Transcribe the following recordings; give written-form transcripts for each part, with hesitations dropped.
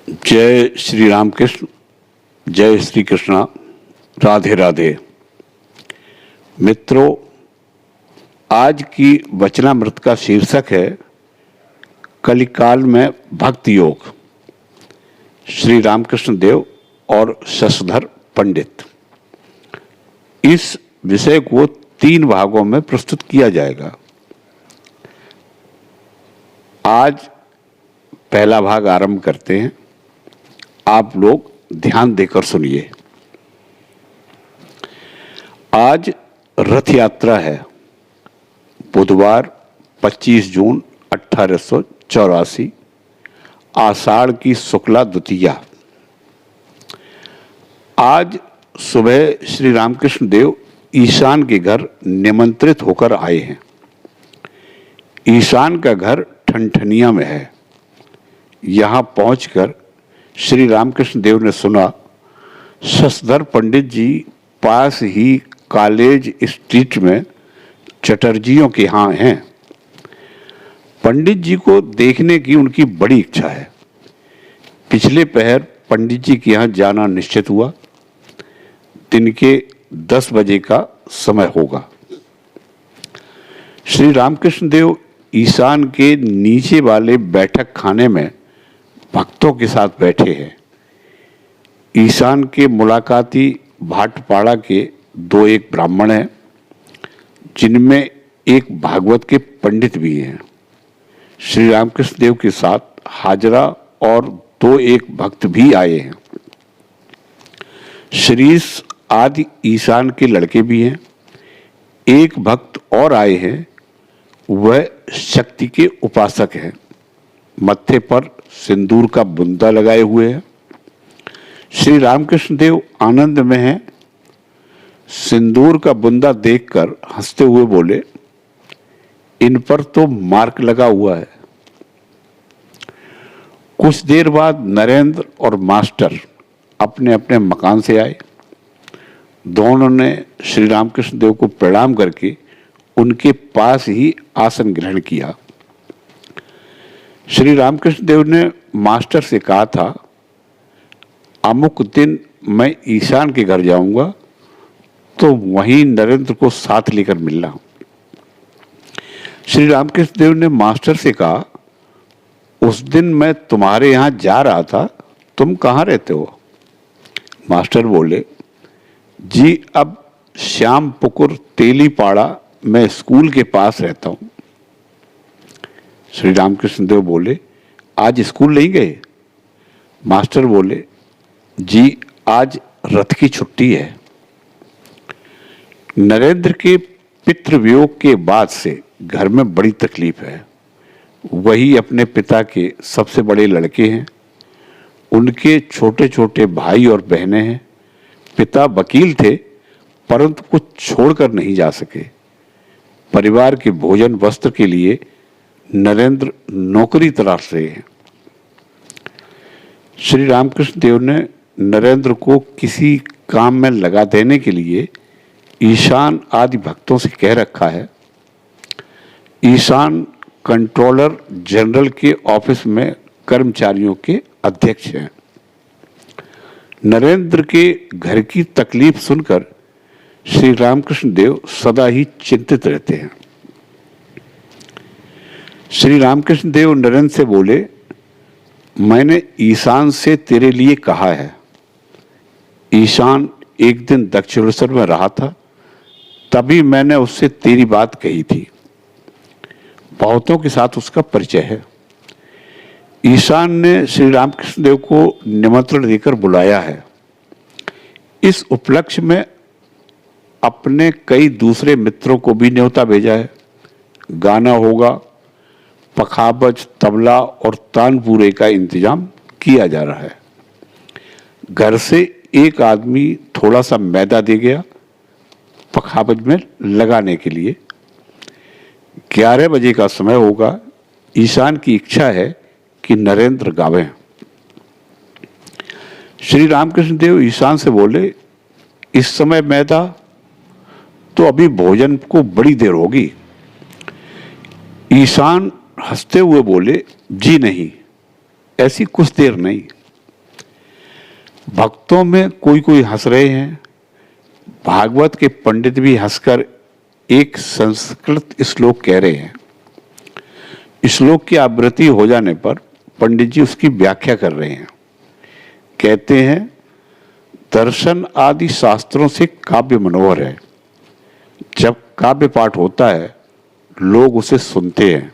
जय श्री राम कृष्ण, जय श्री कृष्णा, राधे राधे। मित्रों, आज की वचनामृत का शीर्षक है कलिकाल में भक्ति योग, श्री रामकृष्ण देव और शशधर पंडित। इस विषय को 3 भागों में प्रस्तुत किया जाएगा। आज पहला भाग आरंभ करते हैं। आप लोग ध्यान देकर सुनिए। आज रथ यात्रा है, बुधवार 25 जून 1884, आषाढ़ की शुक्ला द्वितीया। आज सुबह श्री रामकृष्ण देव ईशान के घर निमंत्रित होकर आए हैं। ईशान का घर ठनठनिया में है। यहाँ पहुंचकर श्री रामकृष्ण देव ने सुना शशधर पंडित जी पास ही कॉलेज स्ट्रीट में चटर्जियों के यहाँ हैं। पंडित जी को देखने की उनकी बड़ी इच्छा है। पिछले पहर पंडित जी के यहाँ जाना निश्चित हुआ। दिन के 10 बजे का समय होगा। श्री रामकृष्ण देव ईशान के नीचे वाले बैठक खाने में भक्तों के साथ बैठे हैं। ईशान के मुलाकाती भाटपाड़ा के 2-1 ब्राह्मण हैं, जिनमें एक भागवत के पंडित भी हैं। श्री रामकृष्ण देव के साथ हाजरा और 2-1 भक्त भी आए हैं। श्रीश आदि ईशान के लड़के भी हैं। एक भक्त और आए हैं, वह शक्ति के उपासक हैं। मत्थे पर सिंदूर का बुंदा लगाए हुए हैं। श्री रामकृष्ण देव आनंद में हैं। सिंदूर का बुंदा देखकर हंसते हुए बोले, इन पर तो मार्क लगा हुआ है। कुछ देर बाद नरेंद्र और मास्टर अपने अपने मकान से आए। दोनों ने श्री रामकृष्ण देव को प्रणाम करके उनके पास ही आसन ग्रहण किया। श्री रामकृष्ण देव ने मास्टर से कहा था, अमुक दिन मैं ईशान के घर जाऊंगा, तो वहीं नरेंद्र को साथ लेकर मिलना। श्री रामकृष्ण देव ने मास्टर से कहा, उस दिन मैं तुम्हारे यहाँ जा रहा था, तुम कहाँ रहते हो? मास्टर बोले, जी अब श्याम पुकुर तेलीपाड़ा में स्कूल के पास रहता हूँ। श्री रामकृष्ण देव बोले, आज स्कूल नहीं गए? मास्टर बोले, जी आज रथ की छुट्टी है। नरेंद्र के पितृवियोग के बाद से घर में बड़ी तकलीफ है। वही अपने पिता के सबसे बड़े लड़के हैं। उनके छोटे छोटे भाई और बहनें हैं। पिता वकील थे, परंतु कुछ छोड़कर नहीं जा सके। परिवार के भोजन वस्त्र के लिए नरेंद्र नौकरी तलाश रहे हैं। श्री रामकृष्ण देव ने नरेंद्र को किसी काम में लगा देने के लिए ईशान आदि भक्तों से कह रखा है। ईशान कंट्रोलर जनरल के ऑफिस में कर्मचारियों के अध्यक्ष हैं। नरेंद्र के घर की तकलीफ सुनकर श्री रामकृष्ण देव सदा ही चिंतित रहते हैं। श्री रामकृष्ण देव नरेंद्र से बोले, मैंने ईशान से तेरे लिए कहा है। ईशान एक दिन दक्षिणेश्वर में रहा था, तभी मैंने उससे तेरी बात कही थी। बहुतों के साथ उसका परिचय है। ईशान ने श्री रामकृष्ण देव को निमंत्रण देकर बुलाया है। इस उपलक्ष्य में अपने कई दूसरे मित्रों को भी न्योता भेजा है। गाना होगा, पखावज, तबला और तानपूरे का इंतजाम किया जा रहा है। घर से एक आदमी थोड़ा सा मैदा दे गया पखावज में लगाने के लिए। 11 बजे का समय होगा। ईशान की इच्छा है कि नरेंद्र गावें। श्री रामकृष्ण देव ईशान से बोले, इस समय मैदा तो अभी भोजन को बड़ी देर होगी। ईशान हंसते हुए बोले, जी नहीं, ऐसी कुछ देर नहीं, भक्तों में कोई कोई हंस रहे हैं। भागवत के पंडित भी हंसकर एक संस्कृत श्लोक कह रहे हैं। श्लोक की आवृत्ति हो जाने पर पंडित जी उसकी व्याख्या कर रहे हैं। कहते हैं, दर्शन आदि शास्त्रों से काव्य मनोहर है। जब काव्य पाठ होता है लोग उसे सुनते हैं,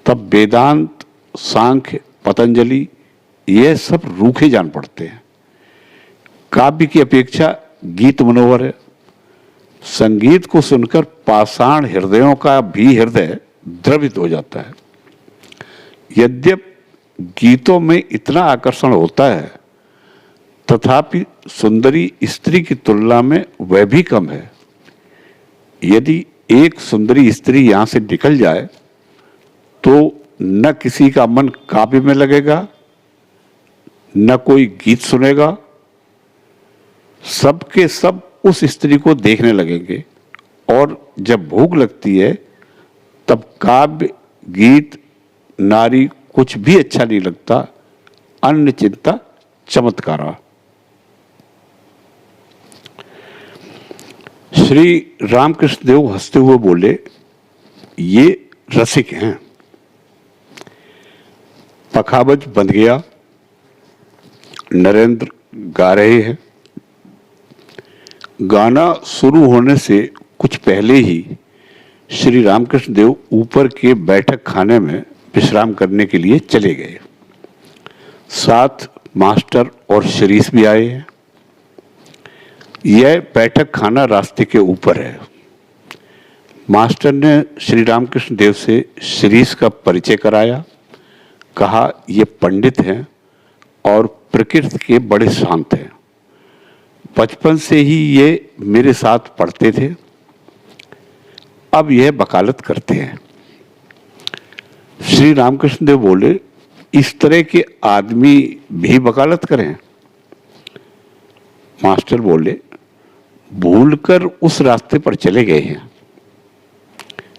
तब वेदांत, सांख्य, पतंजलि ये सब रूखे जान पड़ते हैं। काव्य की अपेक्षा गीत मनोहर है। संगीत को सुनकर पाषाण हृदयों का भी हृदय द्रवित हो जाता है। यद्यपि गीतों में इतना आकर्षण होता है, तथापि सुंदरी स्त्री की तुलना में वह भी कम है। यदि एक सुंदरी स्त्री यहां से निकल जाए तो न किसी का मन काव्य में लगेगा, न कोई गीत सुनेगा। सबके सब उस स्त्री को देखने लगेंगे, और जब भूख लगती है तब काव्य, गीत, नारी कुछ भी अच्छा नहीं लगता। अन्य चिंता चमत्कारा। श्री रामकृष्ण देव हंसते हुए बोले, ये रसिक हैं। पखावज बंध गया। नरेंद्र गा रहे हैं। गाना शुरू होने से कुछ पहले ही श्री रामकृष्ण देव ऊपर के बैठक खाने में विश्राम करने के लिए चले गए। साथ मास्टर और शिरीष भी आए हैं। यह बैठक खाना रास्ते के ऊपर है। मास्टर ने श्री रामकृष्ण देव से शिरीष का परिचय कराया। कहा, ये पंडित हैं और प्रकृति के बड़े शांत हैं। बचपन से ही ये मेरे साथ पढ़ते थे। अब यह वकालत करते हैं। श्री रामकृष्ण देव बोले, इस तरह के आदमी भी वकालत करें? मास्टर बोले, भूलकर उस रास्ते पर चले गए हैं।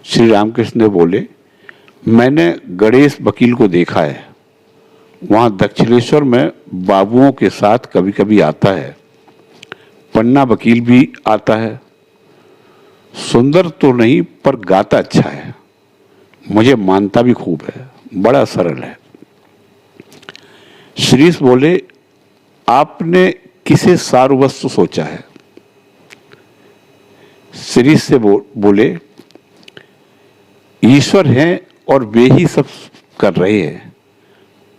श्री रामकृष्ण देव बोले, मैंने गणेश वकील को देखा है। वहां दक्षिणेश्वर में बाबुओं के साथ कभी कभी आता है। पन्ना वकील भी आता है। सुंदर तो नहीं पर गाता अच्छा है। मुझे मानता भी खूब है। बड़ा सरल है। श्रीष बोले, आपने किसे सारवस्तु सोचा है? श्रीष से बोले, ईश्वर हैं और वे ही सब कर रहे हैं,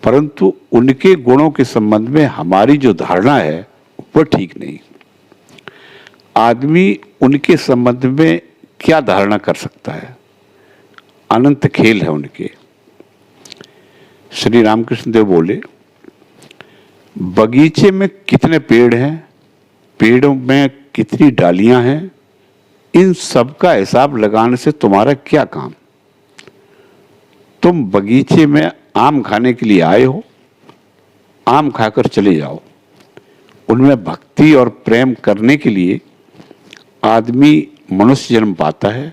परंतु उनके गुणों के संबंध में हमारी जो धारणा है वह ठीक नहीं। आदमी उनके संबंध में क्या धारणा कर सकता है? अनंत खेल है उनके। श्री रामकृष्ण देव बोले, बगीचे में कितने पेड़ हैं, पेड़ों में कितनी डालियां हैं, इन सब का हिसाब लगाने से तुम्हारा क्या काम? तुम बगीचे में आम खाने के लिए आए हो, आम खाकर चले जाओ। उनमें भक्ति और प्रेम करने के लिए आदमी मनुष्य जन्म पाता है।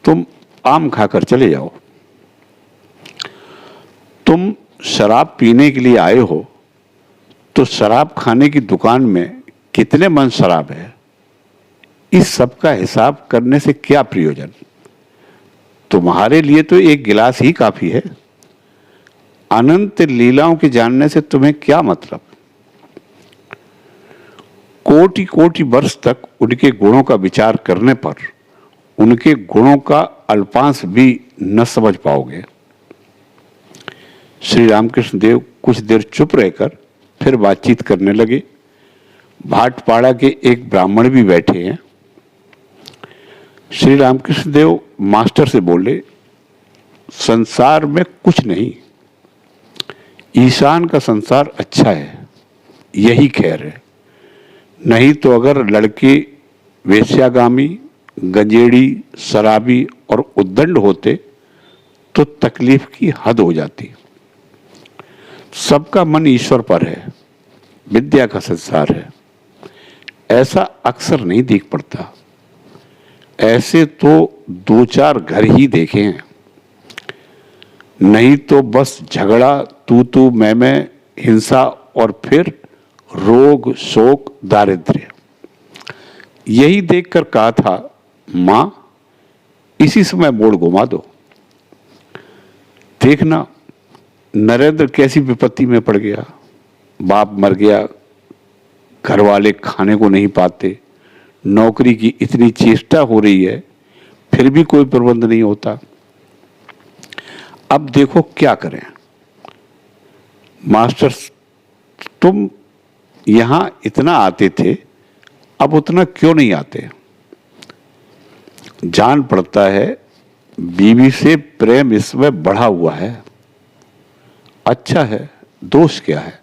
तुम आम खाकर चले जाओ। तुम शराब पीने के लिए आए हो, तो शराब खाने की दुकान में कितने मन शराब है, इस सब का हिसाब करने से क्या प्रयोजन? तुम्हारे लिए तो एक गिलास ही काफी है। अनंत लीलाओं के जानने से तुम्हें क्या मतलब? कोटि कोटि वर्ष तक उनके गुणों का विचार करने पर उनके गुणों का अल्पांश भी न समझ पाओगे। श्री रामकृष्ण देव कुछ देर चुप रहकर फिर बातचीत करने लगे। भाटपाड़ा के एक ब्राह्मण भी बैठे हैं। श्री रामकृष्ण देव मास्टर से बोले, संसार में कुछ नहीं, ईशान का संसार अच्छा है, यही खैर है। नहीं तो अगर लड़के वेश्यागामी, गंजेड़ी, शराबी और उद्दंड होते तो तकलीफ की हद हो जाती। सबका मन ईश्वर पर है, विद्या का संसार है। ऐसा अक्सर नहीं दिख पड़ता। ऐसे तो दो चार घर ही देखे हैं, नहीं तो बस झगड़ा, तू मैं, हिंसा और फिर रोग, शोक, दारिद्र्य। यही देखकर कहा था, मां इसी समय मोड़ घुमा दो। देखना नरेंद्र कैसी विपत्ति में पड़ गया। बाप मर गया, घर वाले खाने को नहीं पाते, नौकरी की इतनी चेष्टा हो रही है, फिर भी कोई प्रबंध नहीं होता। अब देखो क्या करें। मास्टर, तुम यहां इतना आते थे, अब उतना क्यों नहीं आते? जान पड़ता है बीवी से प्रेम इसमें बढ़ा हुआ है। अच्छा है, दोष क्या है?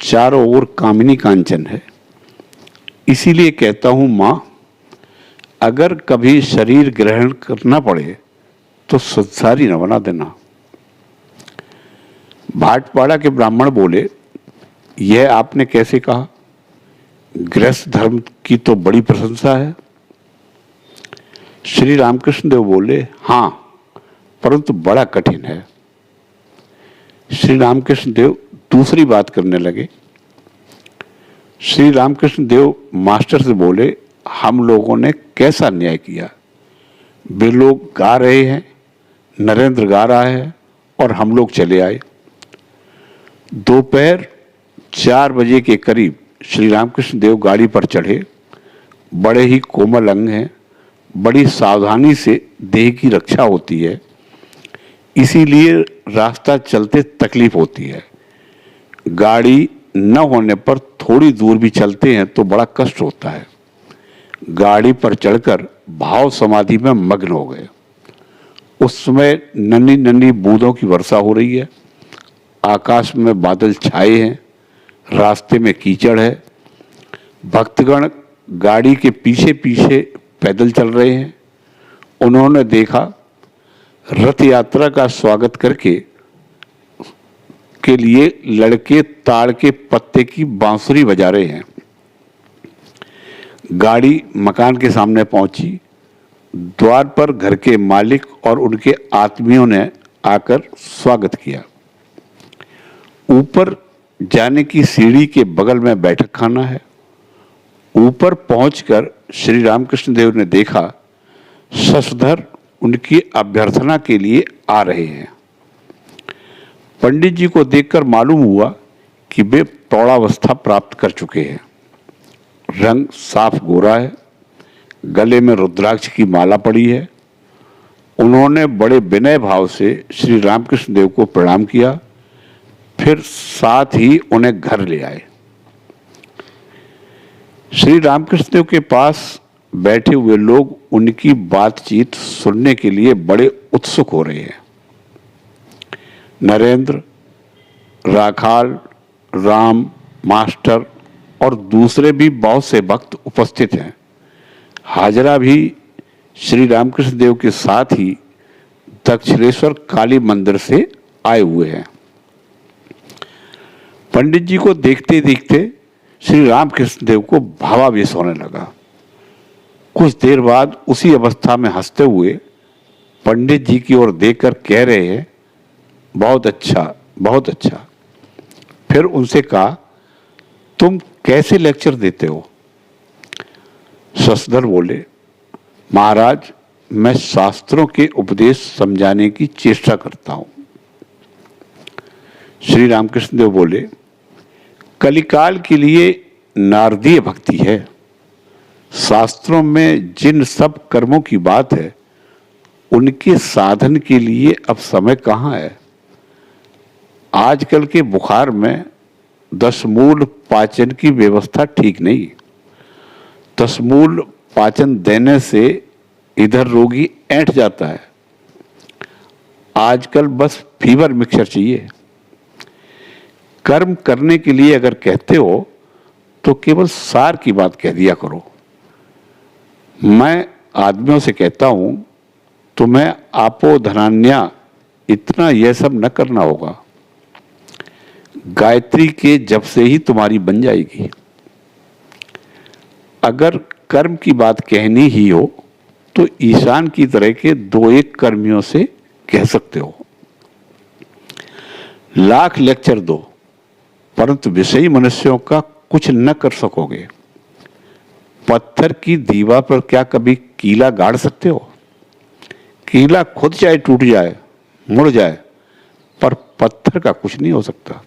चारों ओर कामिनी कांचन है। इसीलिए कहता हूं मां, अगर कभी शरीर ग्रहण करना पड़े तो संसारी न बना देना। भाटपाड़ा के ब्राह्मण बोले, यह आपने कैसे कहा? गृहस्थ धर्म की तो बड़ी प्रशंसा है। श्री रामकृष्ण देव बोले, हां, परंतु बड़ा कठिन है। श्री रामकृष्ण देव दूसरी बात करने लगे। श्री रामकृष्ण देव मास्टर से बोले, हम लोगों ने कैसा अन्याय किया? वे लोग गा रहे हैं, नरेंद्र गा रहा है और हम लोग चले आए। दोपहर 4 बजे के करीब श्री रामकृष्ण देव गाड़ी पर चढ़े। बड़े ही कोमल अंग हैं, बड़ी सावधानी से देह की रक्षा होती है, इसीलिए रास्ता चलते तकलीफ होती है। गाड़ी न होने पर थोड़ी दूर भी चलते हैं तो बड़ा कष्ट होता है। गाड़ी पर चढ़कर भाव समाधि में मग्न हो गए। उस समय नन्ही नन्ही बूंदों की वर्षा हो रही है, आकाश में बादल छाए हैं, रास्ते में कीचड़ है। भक्तगण गाड़ी के पीछे पीछे पैदल चल रहे हैं। उन्होंने देखा रथ यात्रा का स्वागत करके के लिए लड़के ताड़ के पत्ते की बांसुरी बजा रहे हैं। गाड़ी मकान के सामने पहुंची। द्वार पर घर के मालिक और उनके आत्मियों ने आकर स्वागत किया। ऊपर जाने की सीढ़ी के बगल में बैठक खाना है। ऊपर पहुंचकर श्री रामकृष्ण देव ने देखा शशधर उनकी अभ्यर्थना के लिए आ रहे हैं। पंडित जी को देखकर मालूम हुआ कि वे प्रौढ़ावस्था प्राप्त कर चुके हैं। रंग साफ गोरा है, गले में रुद्राक्ष की माला पड़ी है। उन्होंने बड़े विनय भाव से श्री रामकृष्ण देव को प्रणाम किया, फिर साथ ही उन्हें घर ले आए। श्री रामकृष्ण देव के पास बैठे हुए लोग उनकी बातचीत सुनने के लिए बड़े उत्सुक हो रहे हैं। नरेंद्र, राखाल, राम, मास्टर और दूसरे भी बहुत से भक्त उपस्थित हैं। हाजरा भी श्री रामकृष्ण देव के साथ ही दक्षिणेश्वर काली मंदिर से आए हुए हैं। पंडित जी को देखते देखते श्री रामकृष्ण देव को भावावेश होने लगा। कुछ देर बाद उसी अवस्था में हंसते हुए पंडित जी की ओर देखकर कह रहे हैं, बहुत अच्छा, बहुत अच्छा। फिर उनसे कहा, तुम कैसे लेक्चर देते हो? शशधर बोले, महाराज, मैं शास्त्रों के उपदेश समझाने की चेष्टा करता हूं। श्री रामकृष्ण देव बोले, कलिकाल के लिए नारदीय भक्ति है। शास्त्रों में जिन सब कर्मों की बात है उनके साधन के लिए अब समय कहाँ है? आजकल के बुखार में दशमूल पाचन की व्यवस्था ठीक नहीं। दशमूल पाचन देने से इधर रोगी ऐंठ जाता है। आजकल बस फीवर मिक्सचर चाहिए। कर्म करने के लिए अगर कहते हो तो केवल सार की बात कह दिया करो। मैं आदमियों से कहता हूं, तुम्हें आपो धनान्या इतना यह सब न करना होगा। गायत्री के जप से ही तुम्हारी बन जाएगी। अगर कर्म की बात कहनी ही हो तो ईशान की तरह के 2-1 कर्मियों से कह सकते हो। लाख लेक्चर दो, परंतु विषयी मनुष्यों का कुछ न कर सकोगे। पत्थर की दीवार पर क्या कभी कीला गाड़ सकते हो? कीला खुद चाहे टूट जाए, मुड़ जाए, पर पत्थर का कुछ नहीं हो सकता।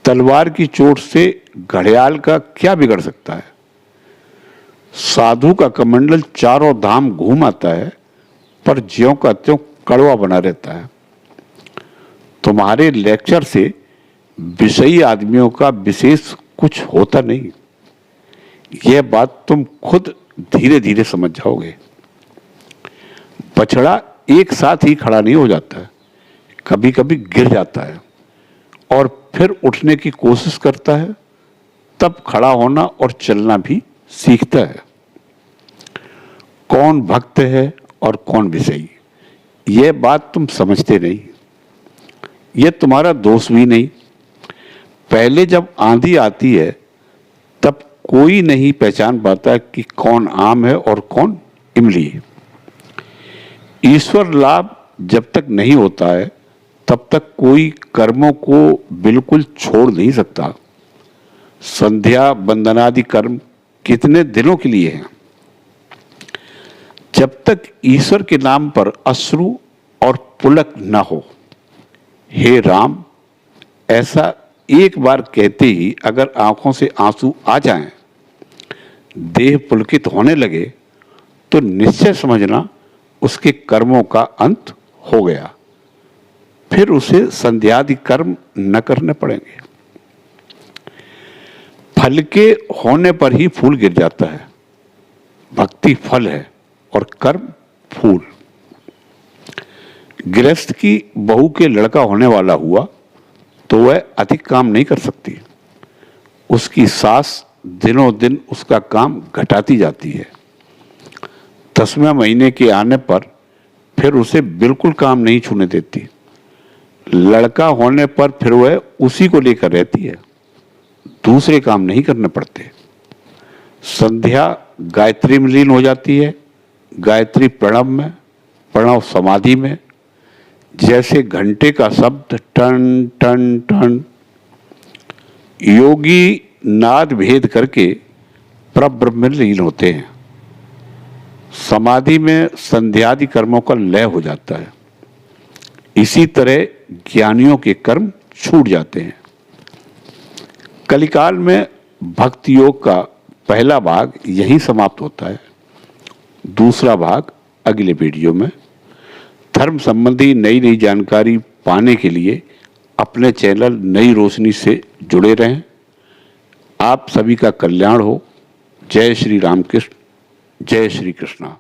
तलवार की चोट से घड़ियाल का क्या बिगड़ सकता है? साधु का कमंडल चारों धाम घूम आता है, पर ज्यों का त्यों कड़वा बना रहता है। तुम्हारे लेक्चर से विषयी आदमियों का विशेष कुछ होता नहीं। यह बात तुम खुद धीरे धीरे समझ जाओगे। बछड़ा एक साथ ही खड़ा नहीं हो जाता है, कभी कभी गिर जाता है और फिर उठने की कोशिश करता है, तब खड़ा होना और चलना भी सीखता है। कौन भक्त है और कौन विषयी, यह बात तुम समझते नहीं। यह तुम्हारा दोष भी नहीं। पहले जब आंधी आती है तब कोई नहीं पहचान पाता कि कौन आम है और कौन इमली है। ईश्वर लाभ जब तक नहीं होता है तब तक कोई कर्मों को बिल्कुल छोड़ नहीं सकता। संध्या वंदनादि कर्म कितने दिनों के लिए हैं? जब तक ईश्वर के नाम पर अश्रु और पुलक न हो। हे राम, ऐसा एक बार कहते ही अगर आंखों से आंसू आ जाएं, देह पुलकित होने लगे, तो निश्चय समझना उसके कर्मों का अंत हो गया। फिर उसे संध्यादि कर्म न करने पड़ेंगे। फल के होने पर ही फूल गिर जाता है। भक्ति फल है और कर्म फूल। गृहस्थ की बहू के लड़का होने वाला हुआ तो वह अधिक काम नहीं कर सकती। उसकी सास दिनों दिन उसका काम घटाती जाती है। 10वें महीने के आने पर फिर उसे बिल्कुल काम नहीं छूने देती। लड़का होने पर फिर वह उसी को लेकर रहती है, दूसरे काम नहीं करने पड़ते। संध्या गायत्री में लीन हो जाती है, गायत्री प्रणव में, प्रणव समाधि में। जैसे घंटे का शब्द टन टन टन, योगी नाद भेद करके परब्रह्म में लीन होते हैं। समाधि में संध्यादि कर्मों का लय हो जाता है। इसी तरह ज्ञानियों के कर्म छूट जाते हैं। कलिकाल में भक्ति योग का पहला भाग यहीं समाप्त होता है। दूसरा भाग अगले वीडियो में। धर्म संबंधी नई नई जानकारी पाने के लिए अपने चैनल नई रोशनी से जुड़े रहें। आप सभी का कल्याण हो। जय श्री रामकृष्ण, जय श्री कृष्णा।